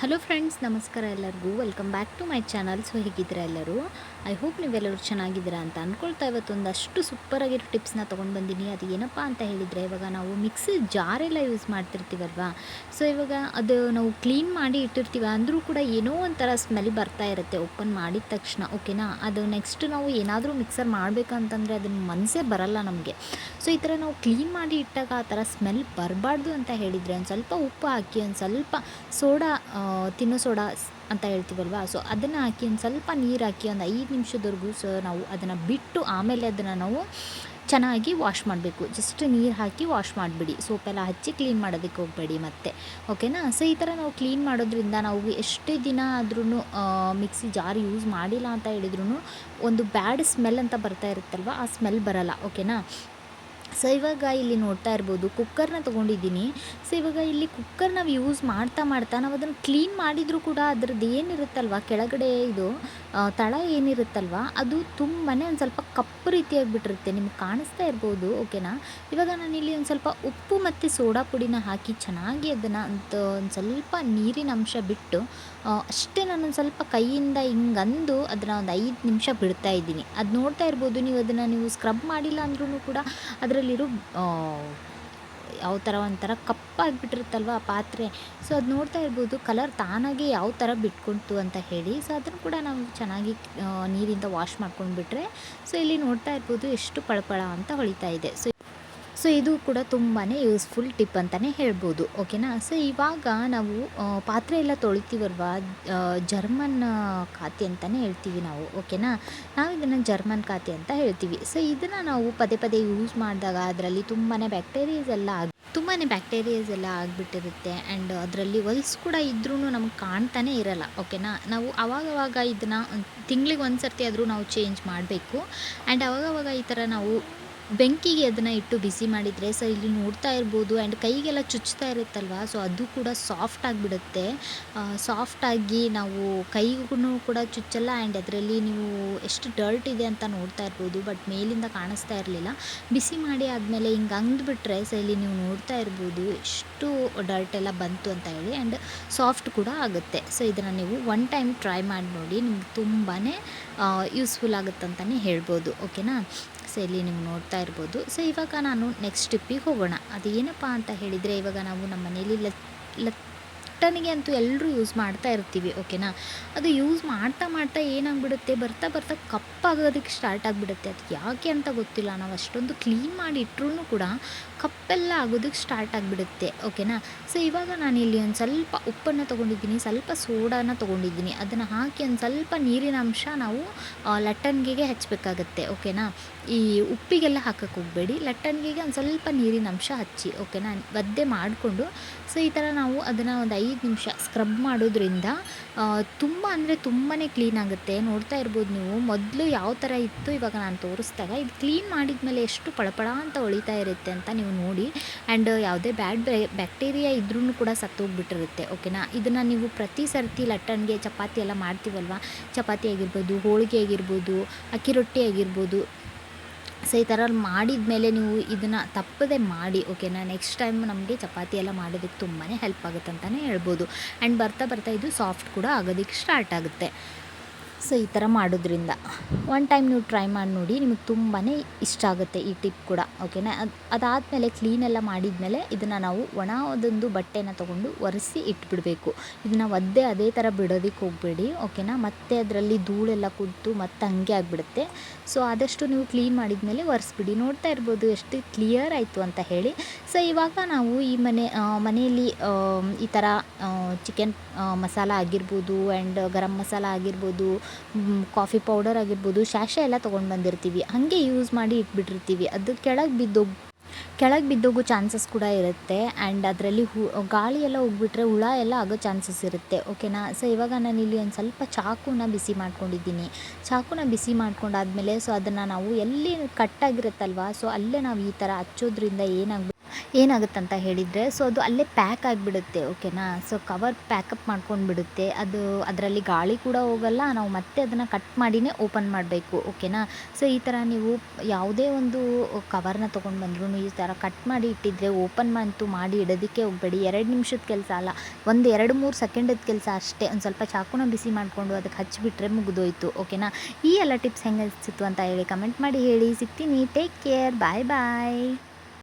Hello friends, ನಮಸ್ಕಾರ ಎಲ್ಲರಿಗೂ. Welcome back to my channel. So ಹೇಗಿದ್ದೀರಾ ಎಲ್ಲರೂ? ಐ ಹೋಪ್ ನೀವೆಲ್ಲರೂ ಚೆನ್ನಾಗಿದ್ದೀರಾ ಅಂತ ಅಂದ್ಕೊಳ್ತಾ ಇವತ್ತೊಂದಷ್ಟು ಸೂಪರಾಗಿರೋ ಟಿಪ್ಸ್ನ ತೊಗೊಂಡು ಬಂದೀನಿ. ಅದು ಏನಪ್ಪ ಅಂತ ಹೇಳಿದರೆ, ಇವಾಗ ನಾವು ಮಿಕ್ಸಿ ಜಾರೆಲ್ಲ ಯೂಸ್ ಮಾಡ್ತಿರ್ತೀವಲ್ವಾ. ಸೊ ಇವಾಗ ಅದು ನಾವು ಕ್ಲೀನ್ ಮಾಡಿ ಇಟ್ಟಿರ್ತೀವಿ ಅಂದರೂ ಕೂಡ ಏನೋ ಒಂಥರ ಸ್ಮೆಲ್ ಬರ್ತಾ ಇರುತ್ತೆ ಓಪನ್ ಮಾಡಿದ ತಕ್ಷಣ. ಓಕೆನಾ? ಅದು ನೆಕ್ಸ್ಟ್ ನಾವು ಏನಾದರೂ ಮಿಕ್ಸರ್ ಮಾಡಬೇಕಂತಂದರೆ ಅದನ್ನು ಮನಸ್ಸೇ ಬರಲ್ಲ ನಮಗೆ. ಸೊ ಈ ಥರ ನಾವು ಕ್ಲೀನ್ ಮಾಡಿ ಇಟ್ಟಾಗ ಆ ಥರ ಸ್ಮೆಲ್ ಬರಬಾರ್ದು ಅಂತ ಹೇಳಿದರೆ ಒಂದು ಸ್ವಲ್ಪ ಉಪ್ಪು ಹಾಕಿ, ಒಂದು ಸ್ವಲ್ಪ ಸೋಡಾ, ತಿನ್ನೋ ಸೋಡಾ ಅಂತ ಹೇಳ್ತೀವಲ್ವ, ಸೊ ಅದನ್ನು ಹಾಕಿ ಒಂದು ಸ್ವಲ್ಪ ನೀರು ಹಾಕಿ ಒಂದು 5 ನಿಮಿಷದವರೆಗೂ ಸೊ ನಾವು ಅದನ್ನು ಬಿಟ್ಟು ಆಮೇಲೆ ಅದನ್ನು ನಾವು ಚೆನ್ನಾಗಿ ವಾಶ್ ಮಾಡಬೇಕು. ಜಸ್ಟ್ ನೀರು ಹಾಕಿ ವಾಶ್ ಮಾಡಿಬಿಡಿ, ಸೋಪೆಲ್ಲ ಹಚ್ಚಿ ಕ್ಲೀನ್ ಮಾಡೋದಕ್ಕೆ ಹೋಗಬೇಡಿ ಮತ್ತೆ. ಓಕೆನಾ? ಸೊ ಈ ಥರ ನಾವು ಕ್ಲೀನ್ ಮಾಡೋದ್ರಿಂದ ನಾವು ಎಷ್ಟೇ ದಿನ ಆದ್ರೂ ಮಿಕ್ಸಿ ಜಾರ್ ಯೂಸ್ ಮಾಡಿಲ್ಲ ಅಂತ ಹೇಳಿದ್ರೂ ಒಂದು ಬ್ಯಾಡ್ ಸ್ಮೆಲ್ ಅಂತ ಬರ್ತಾ ಇರುತ್ತಲ್ವ, ಆ ಸ್ಮೆಲ್ ಬರಲ್ಲ. ಓಕೆನಾ? ಸೊ ಇವಾಗ ಇಲ್ಲಿ ನೋಡ್ತಾ ಇರ್ಬೋದು, ಕುಕ್ಕರ್ನ ತೊಗೊಂಡಿದ್ದೀನಿ. ಸೊ ಇವಾಗ ಇಲ್ಲಿ ಕುಕ್ಕರ್ ನಾವು ಯೂಸ್ ಮಾಡ್ತಾ ಮಾಡ್ತಾ ನಾವು ಅದನ್ನು ಕ್ಲೀನ್ ಮಾಡಿದರೂ ಕೂಡ ಅದರದ್ದು ಏನಿರುತ್ತಲ್ವ ಕೆಳಗಡೆ ಇದು ತಳ ಏನಿರುತ್ತಲ್ವ, ಅದು ತುಂಬಾ ಒಂದು ಸ್ವಲ್ಪ ಕಪ್ಪು ರೀತಿಯಾಗಿ ಬಿಟ್ಟಿರುತ್ತೆ, ನಿಮ್ಗೆ ಕಾಣಿಸ್ತಾ ಇರ್ಬೋದು. ಓಕೆನಾ? ಇವಾಗ ನಾನಿಲ್ಲಿ ಒಂದು ಸ್ವಲ್ಪ ಉಪ್ಪು ಮತ್ತು ಸೋಡಾ ಪುಡಿನ ಹಾಕಿ ಚೆನ್ನಾಗಿ ಅದನ್ನು ಒಂದು ಸ್ವಲ್ಪ ನೀರಿನ ಅಂಶ ಬಿಟ್ಟು ಅಷ್ಟೇ ನಾನೊಂದು ಸ್ವಲ್ಪ ಕೈಯಿಂದ ಹಿಂಗಂದು ಅದನ್ನು ಒಂದು 5 ನಿಮಿಷ ಬಿಡ್ತಾ ಇದ್ದೀನಿ. ಅದು ನೋಡ್ತಾ ಇರ್ಬೋದು ನೀವು, ಅದನ್ನು ನೀವು ಸ್ಕ್ರಬ್ ಮಾಡಿಲ್ಲ ಅಂದ್ರೂ ಕೂಡ ಅದರಲ್ಲಿರೋ ಯಾವ ಥರ ಒಂಥರ ಕಪ್ಪಾಗಿಬಿಟ್ಟಿರುತ್ತಲ್ವ ಆ ಪಾತ್ರೆ. ಸೊ ಅದು ನೋಡ್ತಾ ಇರ್ಬೋದು ಕಲರ್ ತಾನಾಗೆ ಯಾವ ಥರ ಬಿಟ್ಕೊಳ್ತು ಅಂತ ಹೇಳಿ. ಸೊ ಅದನ್ನು ಕೂಡ ನಾವು ಚೆನ್ನಾಗಿ ನೀರಿಂದ ವಾಶ್ ಮಾಡ್ಕೊಂಡ್ಬಿಟ್ರೆ, ಸೊ ಇಲ್ಲಿ ನೋಡ್ತಾ ಇರ್ಬೋದು ಎಷ್ಟು ಪಳಪಳ ಅಂತ ಹೊಳಿತಾ ಇದೆ. ಸೊ ಇದು ಕೂಡ ತುಂಬಾ ಯೂಸ್ಫುಲ್ ಟಿಪ್ ಅಂತಲೇ ಹೇಳ್ಬೋದು. ಓಕೆನಾ? ಸೊ ಇವಾಗ ನಾವು ಪಾತ್ರೆ ಎಲ್ಲ ತೊಳಿತೀವಲ್ವ, ಜರ್ಮನ್ ಖಾತೆ ಅಂತಲೇ ಹೇಳ್ತೀವಿ ನಾವು. ಓಕೆನಾ? ನಾವು ಇದನ್ನು ಜರ್ಮನ್ ಖಾತೆ ಅಂತ ಹೇಳ್ತೀವಿ. ಸೊ ಇದನ್ನು ನಾವು ಪದೇ ಪದೇ ಯೂಸ್ ಮಾಡಿದಾಗ ಅದರಲ್ಲಿ ತುಂಬಾ ಬ್ಯಾಕ್ಟೀರಿಯಾಸ್ ಎಲ್ಲ ಆಗಿಬಿಟ್ಟಿರುತ್ತೆ. ಆ್ಯಂಡ್ ಅದರಲ್ಲಿ ಹೊಲ್ಸ್ ಕೂಡ ಇದ್ರೂ ನಮ್ಗೆ ಕಾಣ್ತಾನೆ ಇರಲ್ಲ. ಓಕೆನಾ? ನಾವು ಅವಾಗವಾಗ ಇದನ್ನು ತಿಂಗಳಿಗೆ ಒಂದು ಸರ್ತಿ ಆದರೂ ನಾವು ಚೇಂಜ್ ಮಾಡಬೇಕು. ಆ್ಯಂಡ್ ಅವಾಗವಾಗ ಈ ಥರ ನಾವು ಬೆಂಕಿಗೆ ಅದನ್ನು ಇಟ್ಟು ಬಿಸಿ ಮಾಡಿದರೆ, ಸೊ ಇಲ್ಲಿ ನೋಡ್ತಾ ಇರ್ಬೋದು, ಆ್ಯಂಡ್ ಕೈಗೆಲ್ಲ ಚುಚ್ತಾ ಇರುತ್ತಲ್ವ, ಸೊ ಅದು ಕೂಡ ಸಾಫ್ಟ್ ಆಗಿಬಿಡುತ್ತೆ. ಸಾಫ್ಟಾಗಿ ನಾವು ಕೈಗೂ ಕೂಡ ಚುಚ್ಚಲ್ಲ. ಆ್ಯಂಡ್ ಅದರಲ್ಲಿ ನೀವು ಎಷ್ಟು ಡರ್ಟ್ ಇದೆ ಅಂತ ನೋಡ್ತಾ ಇರ್ಬೋದು, ಬಟ್ ಮೇಲಿಂದ ಕಾಣಿಸ್ತಾ ಇರಲಿಲ್ಲ. ಬಿಸಿ ಮಾಡಿ ಆದಮೇಲೆ ಹಿಂಗೆ ಅಂದ್ಬಿಟ್ರೆ, ಸೊ ಇಲ್ಲಿ ನೀವು ನೋಡ್ತಾ ಇರ್ಬೋದು ಎಷ್ಟು ಡರ್ಟ್ ಎಲ್ಲ ಬಂತು ಅಂತ ಹೇಳಿ, ಆ್ಯಂಡ್ ಸಾಫ್ಟ್ ಕೂಡ ಆಗುತ್ತೆ. ಸೊ ಇದನ್ನು ನೀವು ಒನ್ ಟೈಮ್ ಟ್ರೈ ಮಾಡಿ ನೋಡಿ, ನಿಮ್ಗೆ ತುಂಬಾ ಯೂಸ್ಫುಲ್ ಆಗುತ್ತಂತಲೇ ಹೇಳ್ಬೋದು. ಓಕೆನಾ? ಸೊ ಇಲ್ಲಿ ನೀವು ನೋಡ್ತಾ ಇರ್ಬೋದು. ಸೊ ಇವಾಗ ನಾನು ನೆಕ್ಸ್ಟ್ ಟಿಪ್ಪಿಗೆ ಹೋಗೋಣ. ಅದು ಏನಪ್ಪ ಅಂತ ಹೇಳಿದರೆ, ಇವಾಗ ನಾವು ನಮ್ಮ ಮನೇಲಿ ಲಟ್ಟಣಿಗೆ ಅಂತೂ ಎಲ್ಲರೂ ಯೂಸ್ ಮಾಡ್ತಾ ಇರ್ತೀವಿ. ಓಕೆನಾ? ಅದು ಯೂಸ್ ಮಾಡ್ತಾ ಮಾಡ್ತಾ ಏನಾಗ್ಬಿಡುತ್ತೆ, ಬರ್ತಾ ಬರ್ತಾ ಕಪ್ಪಾಗೋದಕ್ಕೆ ಸ್ಟಾರ್ಟ್ ಆಗಿಬಿಡುತ್ತೆ. ಅದು ಯಾಕೆ ಅಂತ ಗೊತ್ತಿಲ್ಲ. ನಾವು ಅಷ್ಟೊಂದು ಕ್ಲೀನ್ ಮಾಡಿ ಇಟ್ಟರೂ ಕೂಡ ಕಪ್ಪೆಲ್ಲ ಆಗೋದಕ್ಕೆ ಸ್ಟಾರ್ಟ್ ಆಗಿಬಿಡುತ್ತೆ. ಓಕೆನಾ? ಸೊ ಇವಾಗ ನಾನಿಲ್ಲಿ ಒಂದು ಸ್ವಲ್ಪ ಉಪ್ಪನ್ನು ತೊಗೊಂಡಿದ್ದೀನಿ, ಸ್ವಲ್ಪ ಸೋಡಾನ ತೊಗೊಂಡಿದ್ದೀನಿ. ಅದನ್ನು ಹಾಕಿ ಒಂದು ಸ್ವಲ್ಪ ನೀರಿನ ಅಂಶ ನಾವು ಲಟ್ಟಣಿಗೆಗೆ ಹಚ್ಚಬೇಕಾಗತ್ತೆ. ಓಕೆನಾ? ಈ ಉಪ್ಪಿಗೆಲ್ಲ ಹಾಕಕ್ಕೆ ಹೋಗಬೇಡಿ, ಲಟ್ಟಣಿಗೆಗೆ ಒಂದು ಸ್ವಲ್ಪ ನೀರಿನ ಅಂಶ ಹಚ್ಚಿ. ಓಕೆನಾ? ಒದ್ದೆ ಮಾಡಿಕೊಂಡು ಸೊ ಈ ಥರ ನಾವು ಅದನ್ನು ಒಂದು 5 ನಿಮಿಷ ಸ್ಕ್ರಬ್ ಮಾಡೋದ್ರಿಂದ ತುಂಬ ಅಂದರೆ ತುಂಬಾ ಕ್ಲೀನ್ ಆಗುತ್ತೆ. ನೋಡ್ತಾ ಇರ್ಬೋದು ನೀವು, ಮೊದಲು ಯಾವ ಥರ ಇತ್ತು ಇವಾಗ ನಾನು ತೋರಿಸ್ದಾಗ, ಇದು ಕ್ಲೀನ್ ಮಾಡಿದ ಮೇಲೆ ಎಷ್ಟು ಪಳಪಳ ಅಂತ ಹೊಳಿತಾ ಇರುತ್ತೆ ಅಂತ ನೀವು ನೋಡಿ. ಆ್ಯಂಡ್ ಯಾವುದೇ ಬ್ಯಾಕ್ಟೀರಿಯಾ ಇದ್ರೂ ಕೂಡ ಸತ್ತೋಗ್ಬಿಟ್ಟಿರುತ್ತೆ. ಓಕೆನಾ? ಇದನ್ನು ನೀವು ಪ್ರತಿ ಸರ್ತಿ ಲಟ್ಟಣಿಗೆ ಚಪಾತಿ ಎಲ್ಲ ಮಾಡ್ತೀವಲ್ವ, ಚಪಾತಿ ಆಗಿರ್ಬೋದು, ಹೋಳಿಗೆ ಆಗಿರ್ಬೋದು, ಅಕ್ಕಿ ರೊಟ್ಟಿ ಆಗಿರ್ಬೋದು, ಸೊ ಈ ಥರ ಮಾಡಿದ ಮೇಲೆ ನೀವು ಇದನ್ನು ತಪ್ಪದೆ ಮಾಡಿ. ಓಕೆನಾ? ನೆಕ್ಸ್ಟ್ ಟೈಮ್ ನಮಗೆ ಚಪಾತಿ ಎಲ್ಲ ಮಾಡೋದಕ್ಕೆ ತುಂಬಾ ಹೆಲ್ಪ್ ಆಗುತ್ತೆ ಅಂತಲೇ ಹೇಳ್ಬೋದು. ಆ್ಯಂಡ್ ಬರ್ತಾ ಬರ್ತಾ ಇದು ಸಾಫ್ಟ್ ಕೂಡ ಆಗೋದಕ್ಕೆ ಸ್ಟಾರ್ಟ್ ಆಗುತ್ತೆ. ಸೊ ಈ ಥರ ಮಾಡೋದ್ರಿಂದ ಒನ್ ಟೈಮ್ ನೀವು ಟ್ರೈ ಮಾಡಿ ನೋಡಿ, ನಿಮಗೆ ತುಂಬಾ ಇಷ್ಟ ಆಗುತ್ತೆ ಈ ಟಿಪ್ ಕೂಡ. ಓಕೆನಾ? ಅದಾದಮೇಲೆ ಕ್ಲೀನೆಲ್ಲ ಮಾಡಿದ್ಮೇಲೆ ಇದನ್ನು ನಾವು ಒಣದೊಂದು ಬಟ್ಟೆನ ತೊಗೊಂಡು ಒರೆಸಿ ಇಟ್ಬಿಡಬೇಕು. ಇದನ್ನು ಒದ್ದೆ ಅದೇ ಥರ ಬಿಡೋದಕ್ಕೆ ಹೋಗಬೇಡಿ. ಓಕೆನಾ? ಮತ್ತೆ ಅದರಲ್ಲಿ ಧೂಳೆಲ್ಲ ಕೂತು ಮತ್ತೆ ಹಂಗೆ ಆಗಿಬಿಡುತ್ತೆ. ಸೊ ಆದಷ್ಟು ನೀವು ಕ್ಲೀನ್ ಮಾಡಿದ್ಮೇಲೆ ಒರೆಸ್ಬಿಡಿ. ನೋಡ್ತಾ ಇರ್ಬೋದು ಎಷ್ಟು ಕ್ಲಿಯರ್ ಆಯಿತು ಅಂತ ಹೇಳಿ. ಸೊ ಇವಾಗ ನಾವು ಈ ಮನೆಯಲ್ಲಿ ಈ ಥರ ಚಿಕನ್ ಮಸಾಲ ಆಗಿರ್ಬೋದು, ಆ್ಯಂಡ್ ಗರಂ ಮಸಾಲ ಆಗಿರ್ಬೋದು, ಕಾಫಿ ಪೌಡರ್ ಆಗಿರ್ಬೋದು, ಶಾಷೆ ಎಲ್ಲ ತೊಗೊಂಡು ಬಂದಿರ್ತೀವಿ, ಹಾಗೆ ಯೂಸ್ ಮಾಡಿ ಇಟ್ಬಿಟ್ಟಿರ್ತೀವಿ. ಅದು ಕೆಳಗೆ ಬಿದ್ದೋಗೋ ಚಾನ್ಸಸ್ ಕೂಡ ಇರುತ್ತೆ. ಆ್ಯಂಡ್ ಅದರಲ್ಲಿ ಗಾಳಿ ಎಲ್ಲ ಹೋಗ್ಬಿಟ್ರೆ ಹುಳ ಎಲ್ಲ ಆಗೋ ಚಾನ್ಸಸ್ ಇರುತ್ತೆ. ಓಕೆನಾ? ಸೊ ಇವಾಗ ನಾನಿಲ್ಲಿ ಒಂದು ಸ್ವಲ್ಪ ಚಾಕುನ ಬಿಸಿ ಮಾಡ್ಕೊಂಡಿದ್ದೀನಿ. ಚಾಕುನ ಬಿಸಿ ಮಾಡ್ಕೊಂಡಾದ್ಮೇಲೆ ಸೊ ಅದನ್ನು ನಾವು ಎಲ್ಲಿ ಕಟ್ಟಾಗಿರುತ್ತಲ್ವ, ಸೊ ಅಲ್ಲೇ ನಾವು ಈ ಥರ ಹಚ್ಚೋದ್ರಿಂದ ಏನಾಗುತ್ತಂತ ಹೇಳಿದರೆ ಸೊ ಅದು ಅಲ್ಲೇ ಪ್ಯಾಕ್ ಆಗಿಬಿಡುತ್ತೆ ಓಕೆನಾ. ಸೊ ಕವರ್ ಪ್ಯಾಕಪ್ ಮಾಡ್ಕೊಂಡು ಬಿಡುತ್ತೆ ಅದು. ಅದರಲ್ಲಿ ಗಾಳಿ ಕೂಡ ಹೋಗಲ್ಲ, ನಾವು ಮತ್ತೆ ಅದನ್ನು ಕಟ್ ಮಾಡಿನೇ ಓಪನ್ ಮಾಡಬೇಕು ಓಕೆನಾ. ಸೊ ಈ ಥರ ನೀವು ಯಾವುದೇ ಒಂದು ಕವರ್ನ ತೊಗೊಂಡು ಬಂದ್ರೂ ಈ ಥರ ಕಟ್ ಮಾಡಿ ಇಟ್ಟಿದ್ರೆ ಓಪನ್ ಅಂತೂ ಮಾಡಿ ಇಡೋದಕ್ಕೆ ಹೋಗಬೇಡಿ. 2 ನಿಮಿಷದ ಕೆಲಸ ಅಲ್ಲ, ಒಂದು 2-3 ಸೆಕೆಂಡದ ಕೆಲಸ ಅಷ್ಟೇ. ಒಂದು ಸ್ವಲ್ಪ ಚಾಕುನ ಬಿಸಿ ಮಾಡಿಕೊಂಡು ಅದಕ್ಕೆ ಹಚ್ಚಿಬಿಟ್ರೆ ಮುಗಿದೋಯ್ತು ಓಕೆನಾ. ಈ ಎಲ್ಲ ಟಿಪ್ಸ್ ಹೆಂಗೆ ಅನಿಸಿತ್ತು ಅಂತ ಹೇಳಿ ಕಮೆಂಟ್ ಮಾಡಿ ಹೇಳಿ. ಸಿಗ್ತೀನಿ. Take care. ಬಾಯ್ ಬಾಯ್.